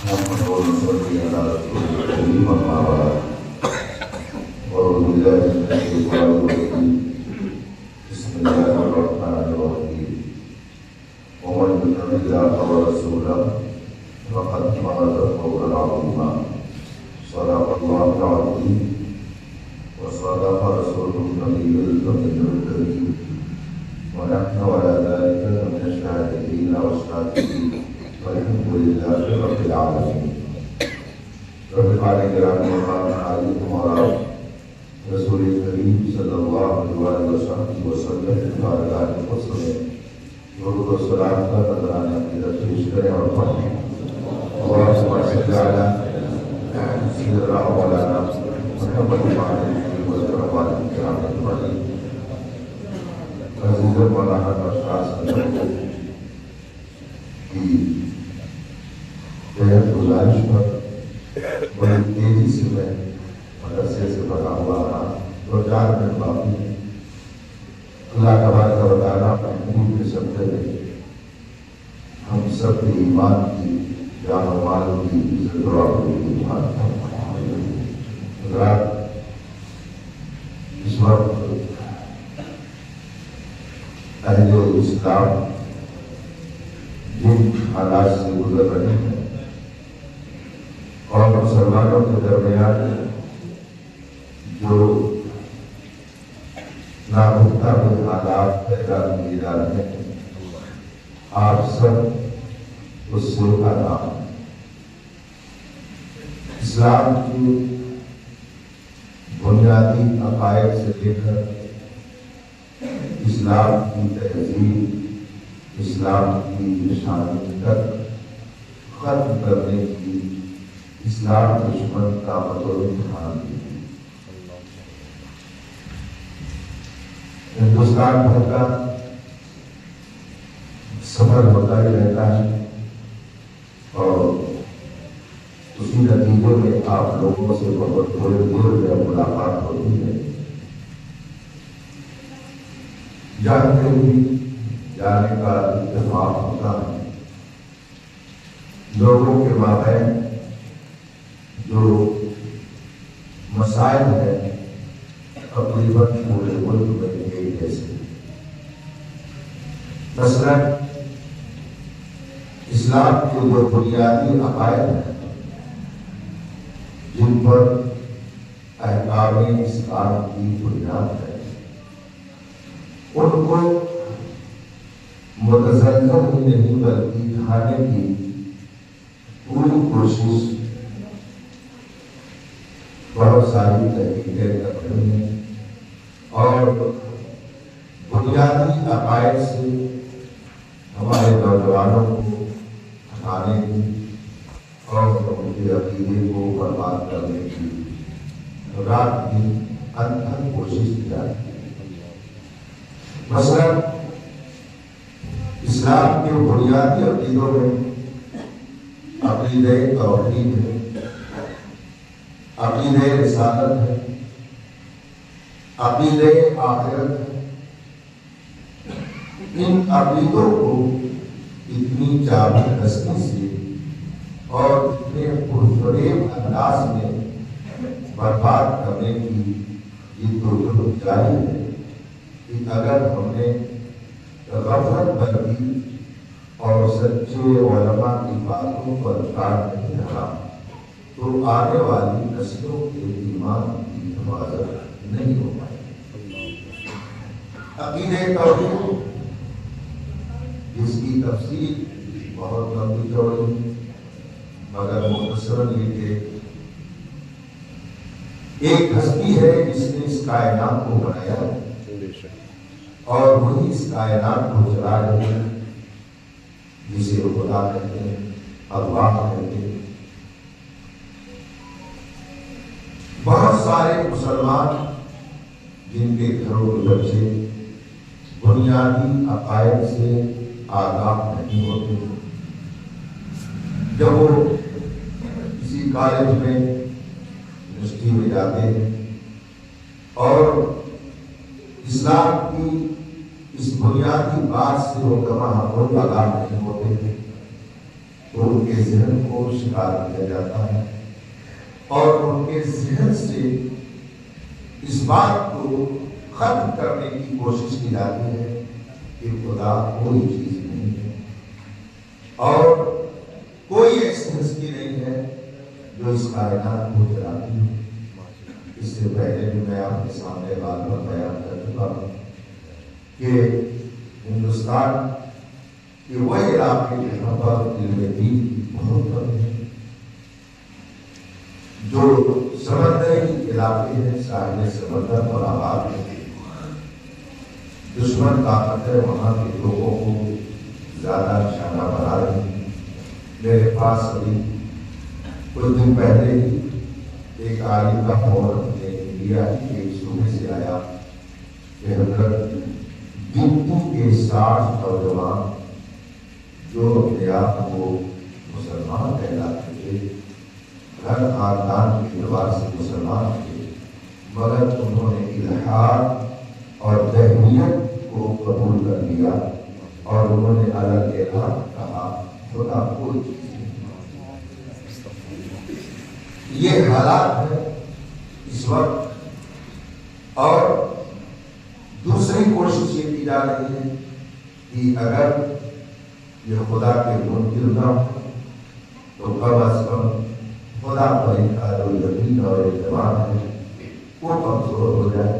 نحمده ونصلي على رسوله الكريم أما بعد أعوذ بالله من الشيطان الرجيم بسم الله الرحمن الرحيم ومن يطع الله ورسوله فقد فاز فوزا عظيما صدق الله العظيم وصدق رسوله النبي الكريم ونحن على ذلك من الشاهدين والشاكرين والحمد لله رب العالمين. رب العالمين مقام عالم وراء رسول کریم صلی اللہ علیہ وسلم بارگاہ فضل میں درود و سلام کا نذرانہ عقیدت پیش کریں اور پڑھیں. اللہم صل علی سیدنا مولانا محمد وعلی کرام اجمعین. عزیز مولانا اشرار کی بہت گزارش پر بڑی تیزی سے میں مدرسے سے بڑھا ہوا رہا. 2-4 منٹ باقی ہے. اللہ تبارک و تعالیٰ محمود کے سبتے میں ہم سب کے ایمان کی جان و مال کی عزت و آبرو کی حفاظت فرمائے. حضرات، اس وقت اہل اسلام جن حالات سے گزر رہے ہیں اور مسلمانوں کے درمیان جو ناگفتہ ہوئے حالات پیدا کیے جا رہے ہیں، آپ سب اس سے آگاہ ہیں. اسلام کی بنیادی عقائد سے لے کر اسلام کی تہذیب، اسلام کی نشانی تک ختم کرنے کی اسلام دشمن طاقت و امتحان دی. ہندوستان بھر کا سفر ہوتا ہی رہتا ہے اور اسی نتیجے میں آپ لوگوں سے بہت تھوڑی دیر میں ملاقات ہوتی ہے. جانتے ہوئے جانے کا اتفاق ہوتا ہے. لوگوں کے مابین جو مسائل ہیں تقریباً پورے ملک میں ایک جیسے. مثلاً اسلام کے جو بنیادی عقائد ہیں جن پر احکام اسلام کی بنیاد ہے، ان کو متزلزل ہی نہیں بلکہ ڈھانے کی پوری کوشش بہت ساری تحقیقیں کر رہی ہیں اور بنیادی عقائد سے ہمارے نوجوانوں کو ہٹانے کی اور ان کے عقیدے کو برباد کرنے کی رات کی انتھک کوشش کی جاتی ہے. مثلاً اسلام کے بنیادی عقیدوں میں عقیدہ توحید ہے، عقیدہ رسالت ہے، عقیدہ آخرت ہے. ان عقیدوں کو اتنی چابک دستی سے اور اتنے پرفریب انداز میں برباد کرنے کی جدوجہد جاری ہے کہ اگر ہم نے غفلت برتی اور سچے علماء کی باتوں پر کام نہیں رہا تو آنے والی نسلوں کے ایمان کی حفاظت نہیں ہو پائے. عقیدہ توحید جس کی تفصیل بہت لمبی چوڑی مگر مختصراً یہ کہ ایک ہستی ہے جس نے اس کائنات کو بنایا اور وہی اس کائنات کو چلا رہے ہیں، جسے خدا کہتے ہیں، اللہ کہتے ہیں. بہت سارے مسلمان جن کے گھروں کے بچے بنیادی عقائد سے آگاہ نہیں ہوتے، جب وہ کسی کالج میں یونیورسٹی میں جاتے ہیں اور اسلام کی اس بنیادی بات سے وہ کہاں کوئی آگاہ نہیں ہوتے ہیں تو ان کے ذہن کو شکار کیا جاتا ہے اور ان کے ذہن سے اس بات کو ختم کرنے کی کوشش کی جاتی ہے کہ خدا کوئی چیز نہیں ہے اور کوئی ایسی ہستی نہیں ہے جو اس کائنات کو چلاتی ہے۔ اس سے پہلے بھی میں آپ کے سامنے بات پر بیان کر چکا ہوں کہ ہندوستان کے وہ علاقے جہاں پر علم دین کی بہت کمی ہے، جو سمندری علاقے ہیں، ساحل سمندر پر آباد ہے، دشمن طاقت ہے وہاں کے لوگوں کو زیادہ نشانہ بنا رہی ہے۔ میرے پاس ابھی کچھ دن پہلے ہی ایک عالم کا فون نے انڈیا کے ایک صوبے سے آیا کہ حضرت گنتی کے 60 نوجوان جو اپنے آپ کو مسلمان کہلاتے تھے، ہر خاندان کے اعتبار سے مسلمان تھے، مگر انہوں نے الحاد اور دہمیت کو قبول کر لیا اور انہوں نے الگ اعلان کہا خدا کوئی چیز نہیں۔ یہ حالات ہے اس وقت، اور دوسری کوشش یہ کی جا رہی ہے کہ اگر یہ خدا کے منکر نہ ہو تو کم از کم خدا پر ان کا جو یقین اور اعتماد ہے وہ کمزور ہو جائے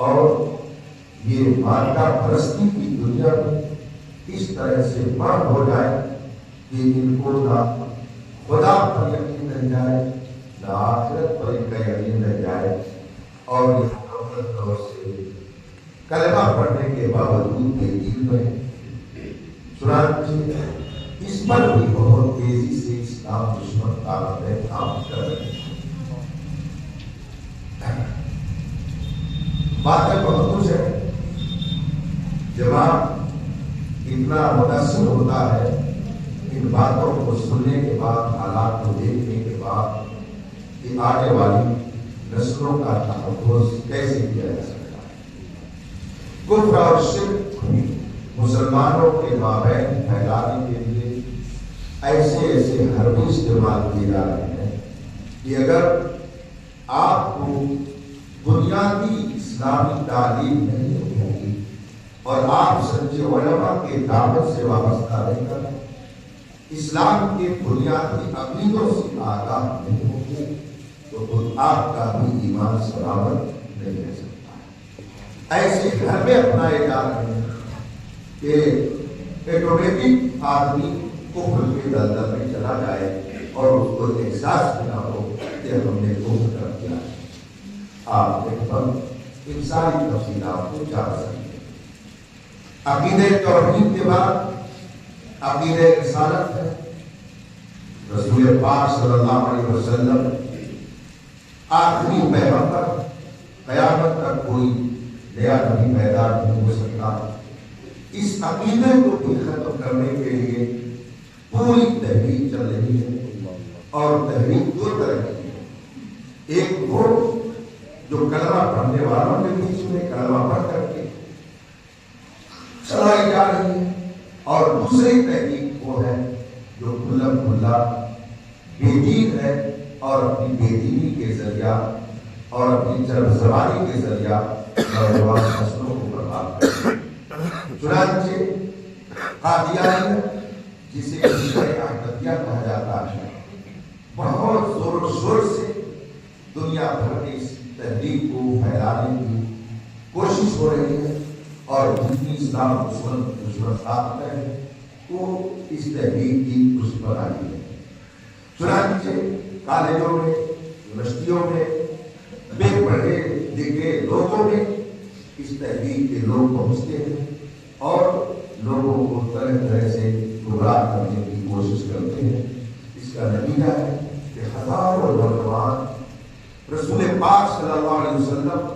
اور یہ مادہ پرستی کی دنیا میں اس طرح سے بند ہو جائے کہ ان کو نہ خدا پر یقین رہ جائے نہ آخرت پر ان کا یقین رہ جائے اور یہ مکمل طور سے کلمہ پڑھنے کے باوجود بے دین میں۔ چنانچہ اس پر بھی بہت تیزی سے اسلام دشمن طاقتیں کام کر رہی ہیں۔ باتیں بہت کچھ ہے، جب آپ اتنا متاثر ہوتا ہے ان باتوں کو سننے کے بعد، حالات کو دیکھنے کے بعد کہ آنے والی نسلوں کا تحفظ کیسے کیا جا سکتا ہے۔ کفر اور شرک مسلمانوں کے مابین پھیلانے کے لیے ایسے حربے استعمال کیے جا رہے ہیں کہ اگر آپ کو بنیادی اسلامی تعلیم نہیں ہوگی اور آپ سچے علماء کے دعوت سے وابستہ رہ کر اسلام کے بنیادی عقیدوں سے آگاہ نہیں ہوگے تو خود آپ کا بھی ایمان سلامت نہیں رہ سکتا ہے۔ ایسے گھر میں اپنائے جا رہے ہیں کہ ایٹومیٹک آدمی کفر کے دلدل میں چلا جائے اور اس کو احساس بھی نہ ہو کہ ہم نے کفر کر دیا ہے۔ آپ ایک وقت ان ساری تفصیلات کو جان سکتے ہیں۔ عقیدہ توحید کے بعد عقیدہ رسالت ہے۔ رسول پاک صلی اللہ علیہ وسلم آخری پیغمبر، قیامت تک کوئی نیا نبی پیدا نہیں ہو سکتا۔ اس عقیدے کو بھی ختم کرنے کے لیے پوری تحریک چل رہی ہے اور تحریک دو طرح کی ہے۔ ایک وہ جو کلمہ پڑھنے والوں کے بیچ میں کلمہ پڑھ کر کے چلائی جا رہی ہے، اور دوسری تحریک وہ ہے جو کھلا کھلا بے دین ہے اور اپنی بے دینی کے ذریعہ اور اپنی چرب زبانی کے ذریعہ نوجوان نسلوں کو برباد کرتی ہے۔ چنانچہ قادیانیت جسے احمدیہ کہا جاتا ہے، بہت زور و شور سے دنیا بھر میں اس تحریک کو پھیلانے کی کوشش ہو رہی ہے، اور جتنی اسلام دشمن طاقتیں ہیں وہ اس تحریک کی دشمن آئی ہے۔ چنانچہ کالجوں میں، یونیورسٹیوں میں، بے پڑھے لکھے لوگوں میں اس تحریک کے لوگ پہنچتے ہیں اور لوگوں کو طرح طرح سے گمراہ کرنے کی کوشش کرتے ہیں۔ اس کا نتیجہ ہے کہ ہزاروں نوجوان رسول پاک صلی اللہ علیہ وسلم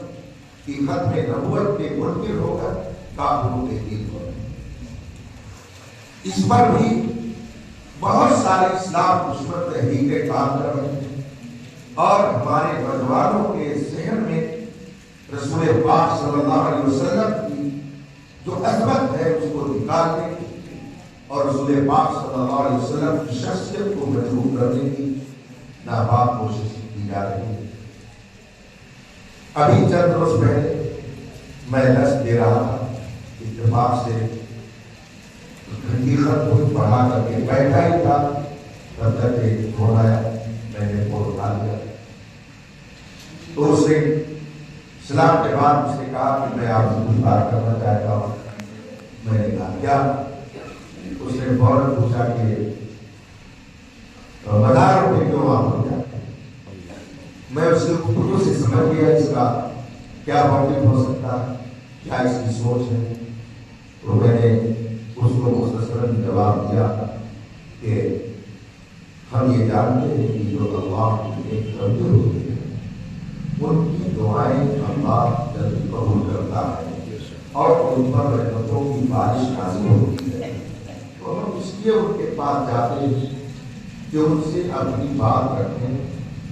کی ختم نبوت کے منکر ہو کر کافروں کے دین ہو رہے ہیں۔ اس پر بھی بہت سارے اسلام دشمن تحریکیں کام کر رہے ہیں، اور ہمارے نوجوانوں کے ذہن میں رسول پاک صلی اللہ علیہ وسلم کی جو عظمت ہے اس کو نکالنے اور رسول پاک صلی اللہ علیہ وسلم کی شخصیت کو مجروح کرنے کی ناپاک کوشش کی جا رہی ہے۔ ابھی چند روز پہلے میں درس دے رہا تھا، اتفاق سے گھنٹی خط کو پڑھا کر کے بیٹھا ہی تھا، تب تک ایک فون آیا، میں نے فون اٹھا لیا۔ تو اس نے سلام کے بعد اس نے کہا کہ میں آپ سے کچھ بات کرنا چاہتا ہوں۔ میں نے کہا کیا؟ اس نے فوراً پوچھا کہ مزاروں پہ کیوں آپ ہو جاتے ہیں؟ میں اس کے گفتگو سے سمجھ گیا اس کا کیا موقف ہو سکتا ہے، کیا اس کی سوچ ہے۔ تو میں نے اس کو مختصراً جواب دیا کہ ہم یہ جانتے ہیں کہ جو اللہ کی ایک توجہ ہوتی ہے ان کی دعائیں اللہ جلدی قبول کرتا ہے اور ان پر رحمتوں کی بارش نازل ہوتی ہے۔ تو ہم اس لیے ان کے پاس جاتے ہیں کہ ان سے اپنی بات رکھیں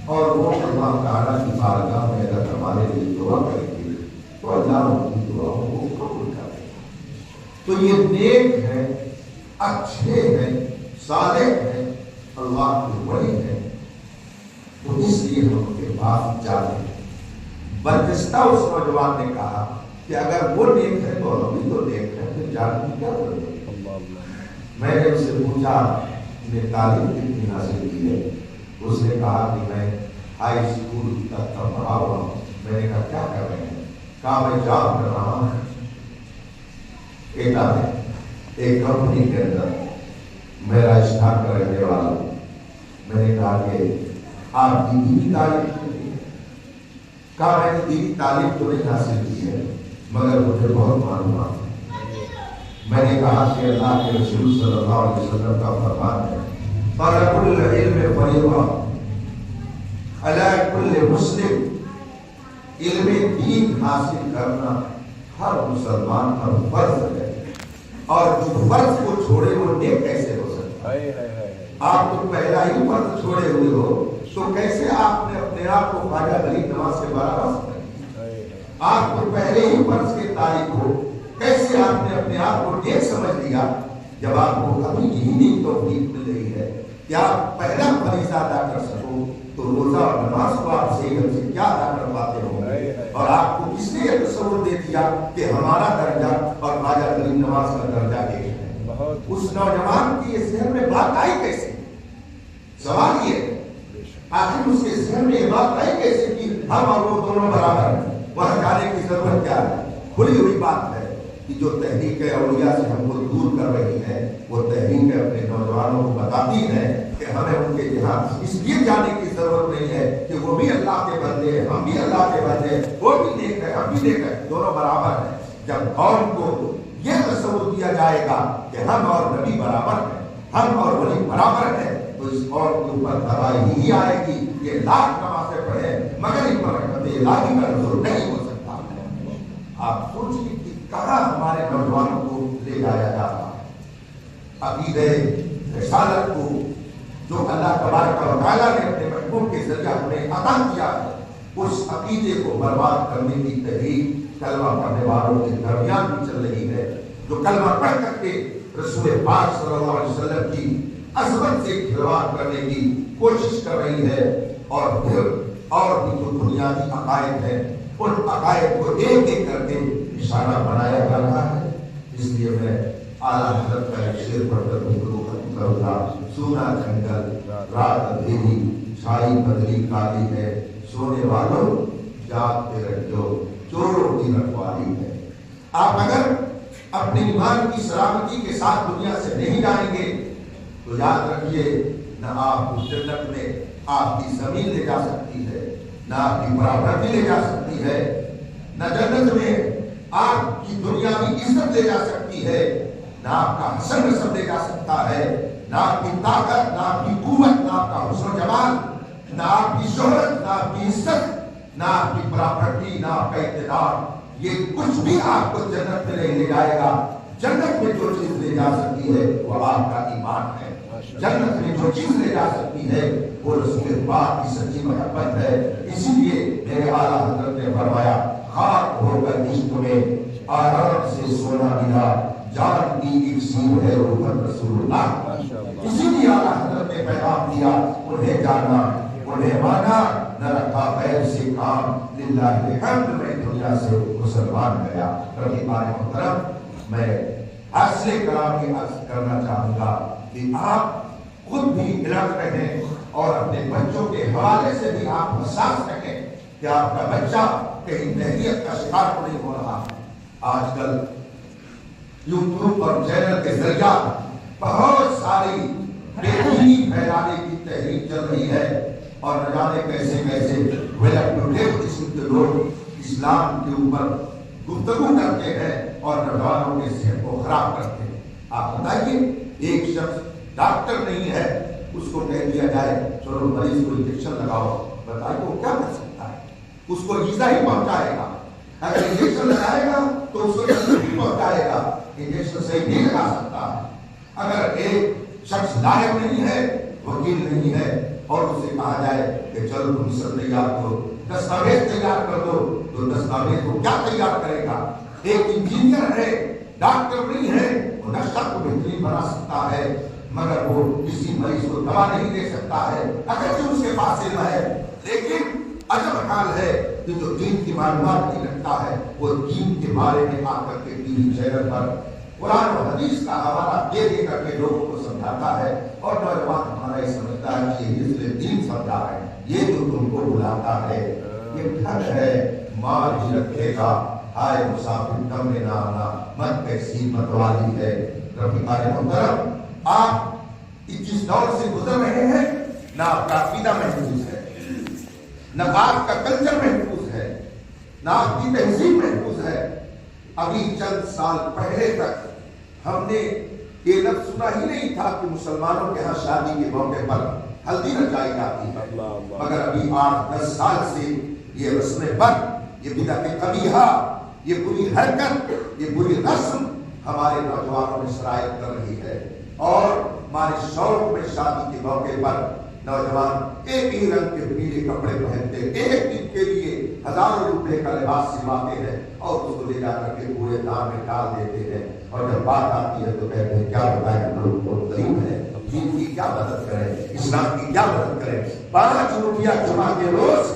اور وہ اللہ تعالیٰ کی بارگاہ میں اگر ہمارے لیے دعا کریں گے تو اللہ ان کی دعاؤں کو قبول کرے گا۔ تو یہ نیک ہیں، اچھے ہیں، صالح ہیں، اللہ کے ولی ہیں، تو اس لیے ہم ان کے پاس جاتے ہیں۔ برجستہ اس نوجوان نے کہا کہ اگر وہ نیک ہے تو ہم بھی تو نیک ہیں، پھر جانے کی کیا ضرورت ہے؟ میں نے اس سے پوچھا نے تعلیم کتنی حاصل کی ہے؟ اس نے کہا کہ میں ہائی اسکول تک کا پڑھا ہوا ہوں۔ میں نے کہا کیا کر رہے ہیں؟ کہا میں جاب کر رہا ہوں کہتا ہے ایک کمپنی کے اندر، میں راجستھان کا رہنے والا ہوں۔ میں نے کہا کہ آپ کی دینی تعلیم کی ہے؟ کہا میں نے دینی تعلیم تو نہیں حاصل کی ہے مگر مجھے بہت معلومات ہے۔ میں نے کہا کہ اللہ کے رسول صلی اللہ علیہ وسلم کا فرمان ہے طلب العلم فریضہ علی کل مسلم، علم دین حاصل کرنا ہر مسلمان پر فرض ہے، اور جو فرض کو چھوڑے وہ نیک کیسے ہو سکتا ہے؟ آپ تو پہلا ہی فرض چھوڑے ہوئے ہو تو کیسے آپ نے اپنے آپ کو خواجہ غریب نواز سے برابر سمجھا؟ آپ تو پہلے ہی فرض کے تارک ہو، کیسے آپ نے اپنے آپ کو نیک سمجھ لیا جب آپ کو ابھی یہی توفیق مل رہی ہے کہ آپ پہلا فریضہ ادا کر سکو؟ تو روزہ اور نماز کو آپ صحیح ڈھنگ سے کیا ادا کر پاتے ہوں گے؟ اور آپ کو کس نے یہ تصور دے دیا کہ ہمارا درجہ اور خواجہ غریب نواز کا درجہ ایک ہے؟ اس نوجوان کی یہ ذہن میں بات آئی کیسے؟ سوال یہ ہے آخر اس کے ذہن میں یہ بات آئی کیسے کہ ہم اور وہ دونوں برابر ہیں؟ وہاں جانے کی ضرورت کیا ہے؟ کھلی ہوئی بات ہے کہ جو تحریک اولیاء سے ہم کو دور کر رہی ہے وہ تحریک اپنے نوجوانوں کو بتاتی ہے کہ ہمیں ان کے یہاں اس لیے جانے کی ضرورت نہیں ہے کہ وہ بھی اللہ کے بندے ہیں، ہم بھی اللہ کے بندے ہیں، وہ بھی نیک ہے، ہم بھی نیک ہے، دونوں برابر ہیں۔ جب قوم کو یہ تصور دیا جائے گا کہ ہم اور نبی برابر ہیں، ہم اور ولی برابر ہیں، تو اس قوم کے اوپر تباہی ہی آئے گی۔ یہ لاکھ نمازیں پڑھیں مگر ان پر رحمت الہی کا نزول نہیں ہو سکتا۔ آپ سوچیے کہ کہاں ہمارے نوجوانوں کو لے جایا جاتا ہے۔ عقیدہ رسالت کو جو اللہ تبارک و تعالیٰ نے اپنے محبوب کے ذریعہ ہمیں عطا کیا ہے، اس عقیدے کو برباد کرنے کی تحریک کلمہ پڑھنے والوں کے درمیان بھی چل رہی ہے، جو کلمہ پڑھ کر کے رسول پاک صلی اللہ علیہ وسلم کی عظمت سے کھلواڑ کرنے کی کوشش کر رہی ہے، اور پھر اور بھی جو بنیادی عقائد ہیں ان عقائد کو ایک ایک کر کے نشانہ بنایا جا رہا ہے۔ اس لیے میں اعلیٰ حضرت کا ایک شعر پڑھ کر گفتگو ختم کروں گا۔ سونا جنگل رات اندھیری چھائی بدلی کالی ہے، سونے والوں جاگتے رہو چوروں کی رکھوالی ہے۔ آپ اگر اپنے ایمان کی سلامتی کے ساتھ دنیا سے نہیں جائیں گے تو یاد رکھیے نہ آپ اس جنت میں آپ کی زمین لے جا سکتی ہے، نہ آپ کی پراپرٹی لے جا سکتی ہے، نہ جنت میں آپ کی دنیاوی عزت لے جا سکتی ہے، نہ آپ کا حسن نسب لے جا سکتا ہے، نہ آپ کی طاقت، نہ آپ کی قوت، نہ آپ کا حسن و جمال، نہ آپ کی شہرت، نہ آپ کی عزت، نہ آپ کی پراپرٹی، نہ آپ کا اقتدار، یہ کچھ بھی آپ کو جنت میں نہیں لے جائے گا۔ جنت میں جو چیز لے جا سکتی ہے وہ آپ کا ایمان ہے۔ جنت میں جو چیز لے جا سکتی ہے وہ رسول پاک کی سچی محبت ہے۔ اسی لیے میرے اعلیٰ حضرت نے فرمایا خاک ہو کر عشق میں آرام سے سونا ملا، جان کی اکسیر ہے محمد رسول اللہ. اسی لیے اعلیٰ حضرت نے پیغام دیا انہیں جانا انہیں مانا نہ رکھا غیر سے کام للہ الحمد میں دنیا سے مسلمان گیا. ربی محترم میں حاصل کلام کی عرض کرنا چاہوں گا کہ آپ خود بھی الرٹ رہیں اور اپنے بچوں کے حوالے سے بھی آپ حساس رہیں کہ آپ کا بچہ کہیں تحریت کا شکار تو نہیں ہو رہا. آج کل یوٹیوب اور چینل کے ذریعہ بہت ساری بے دینی پھیلانے کی تحریک چل رہی ہے اور نہ جانے کیسے کیسے ویل اپ ٹو ڈیٹ قسم کے لوگ اسلام کے اوپر گفتگو کرتے ہیں اور نوجوانوں کے صحت کو خراب کرتے ہیں. آپ بتائیے ایک شخص ڈاکٹر نہیں ہے اس کو کہہ دیا جائے چلو مریض کو انجیکشن لگاؤ, بتائیے وہ کیا کر سکتا ہے؟ اس کو ایزا ہی پہنچائے گا. اگر انجیکشن لگائے گا تو اس کو تکلیف پہنچائے گا, انجیکشن صحیح نہیں لگا سکتا ہے. اگر ایک شخص لائق نہیں ہے, وکیل نہیں ہے اور اسے کہا جائے کہ چلو تم سب تیار کرو, دستاویز تیار کر دو, تو دستاویز کو کیا تیار کرے گا؟ ایک انجینئر ہے, ڈاکٹر نہیں ہے, وہ نقشہ کو بہترین بنا سکتا ہے مگر وہ کسی مریض کو دوا نہیں دے سکتا ہے اگرچہ اس کے پاس علم ہے. لیکن عجب حال ہے کہ جو دین کی معلومات نہیں رکھتا ہے وہ دین کے بارے میں آ کر کے ٹی وی چینل پر قرآن و حدیث کا حوالہ دے دے کر کے لوگوں کو سمجھاتا ہے اور نوجوان ہمارا یہ سمجھتا ہے کہ یہ اس دین سمجھا رہے ہیں. یہ جو تم کو بلاتا ہے یہ ٹھگ ہے, مال ہی رکھے گا, ہائے مسافر کم میں نہ آنا, مت کیسی متوالی ہے. رفیقان محترم آپ جس دور سے گزر رہے ہیں نہ آپ کا عقیدہ محفوظ ہے, نہ آپ کا کلچر محفوظ ہے, نہ آپ کی تہذیب محفوظ ہے. ابھی چند سال پہلے تک ہم نے یہ لفظ سنا ہی نہیں تھا کہ مسلمانوں کے ہاں شادی کے موقع پر ہلدی رچائی جاتی ہے, مگر ابھی 8-10 سال سے یہ رسم بد, یہ بدعت قبیحہ, یہ بری حرکت, یہ بری رسم ہمارے نوجوانوں میں شرائط کر رہی ہے. اور ہمارے شوق میں شادی کے موقع پر نوجوان ایک ہی رنگ کے پیلے کپڑے پہنتے, ایک دن کے لیے ہزاروں روپے کا لباس سلواتے ہیں اور اس کو لے جا کر کے پورے دام میں ڈال دیتے ہیں. اور جب بات آتی ہے تو کہتے ہیں کیا بتائیں ہم لوگ بہت غریب ہیں, دین کی کیا مدد کریں, اسلام کی کیا مدد کریں. 5 روپیہ جمعہ کے روز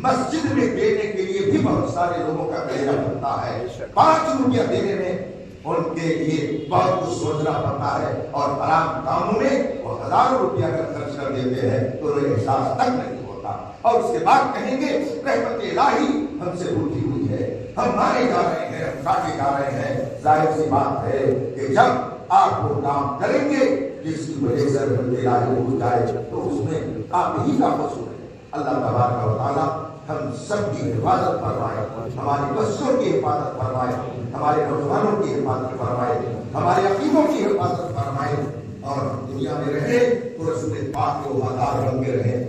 مسجد میں دینے کے لیے بھی بہت سارے لوگوں کا کلیجہ بنتا ہے. 5 روپیہ دینے میں ان کے لیے بہت کچھ سوچنا پڑتا ہے اور حرام کاموں میں وہ ہزاروں روپیہ اگر خرچ کر دیتے ہیں تو انہیں احساس تک نہیں ہوتا. اور اس کے بعد کہیں گے رحمت الہی ہم سے روٹھی ہوئی ہے, ہم مارے جا رہے ہیں, ہم کاٹے جا رہے ہیں. ظاہر سی بات ہے کہ جب آپ وہ کام کریں گے جس کی وجہ سے رحمت الہی ہو جائے تو اس میں آپ ہی کا قصور ہے. اللہ تبارک و تعالیٰ ہم سب کی حفاظت فرمائے, ہماری بچوں کی حفاظت فرمائے, ہمارے نوجوانوں کی حفاظت فرمائے, ہمارے عقیدوں کی حفاظت فرمائے اور دنیا میں رہے تو رسول پاک کے وفادار بن کے رہے.